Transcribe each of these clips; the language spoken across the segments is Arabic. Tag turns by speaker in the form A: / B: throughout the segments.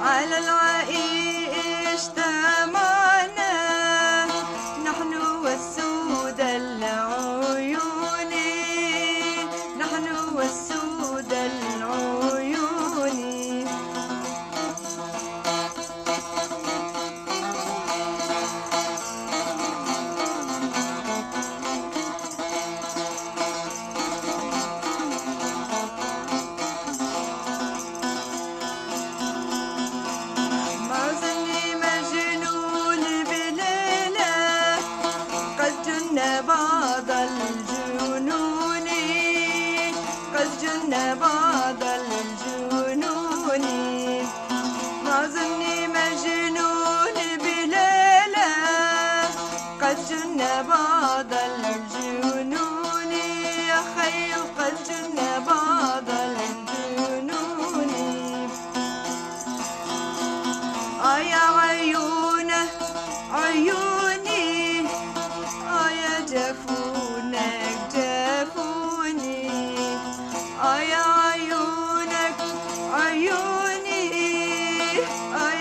A: على العائش اجتمعنا نحن والسود العيون، نحن والسود العيون. بعض الجنون قد جن بعض الجنون، ما ظني مجنون بليلة قد جن بعض الجنون، يا خي قد جن بعض الجنون. يا عيونه عيوني يا جفونك جفوني، يا عيونك عيوني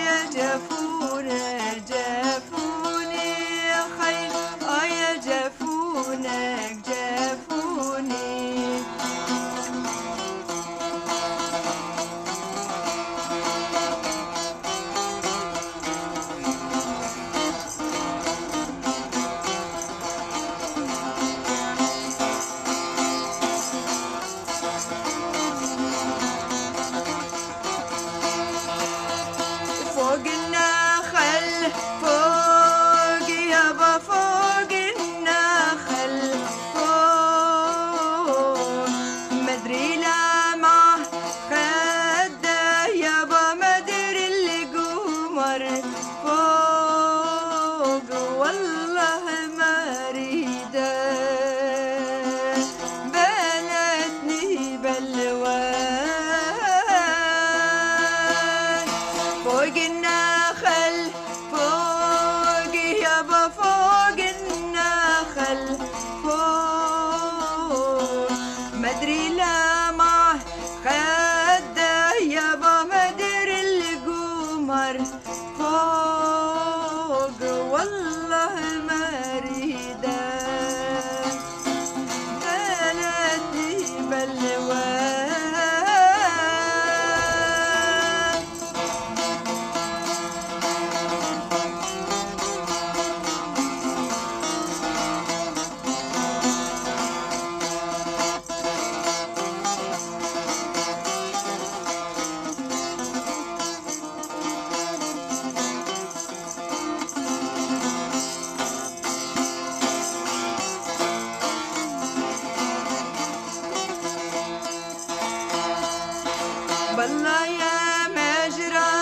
A: يا جفونك جفوني، يا خير يا جفونك جفوني. فوق النخل فوق يابا فوق النخل فوق، مدري لمعه خده يابا مدري القمر فوق، والله ما اريده بلتني بلوان. فوق النخل فوق يابا فوق النخل فوق، مدري لمعه خده يابا مدري القمر فوق، والله ما اريده بلدي بلوان. بالله يا مجرى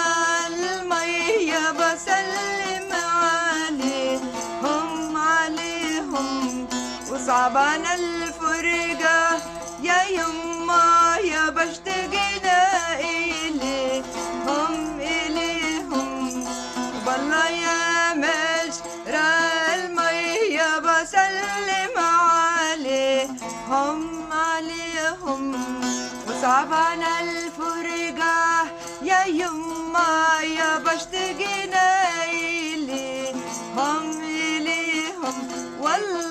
A: المية بسلم عليهم عليهم، وصعبان الفرقة يا يما يا بشتقنا إليهم إليهم. بالله يا مجرى المية بسلم عليهم عليهم، وصعبان الفرقة يا يما يا بشتقنا إليهم إليهم، والله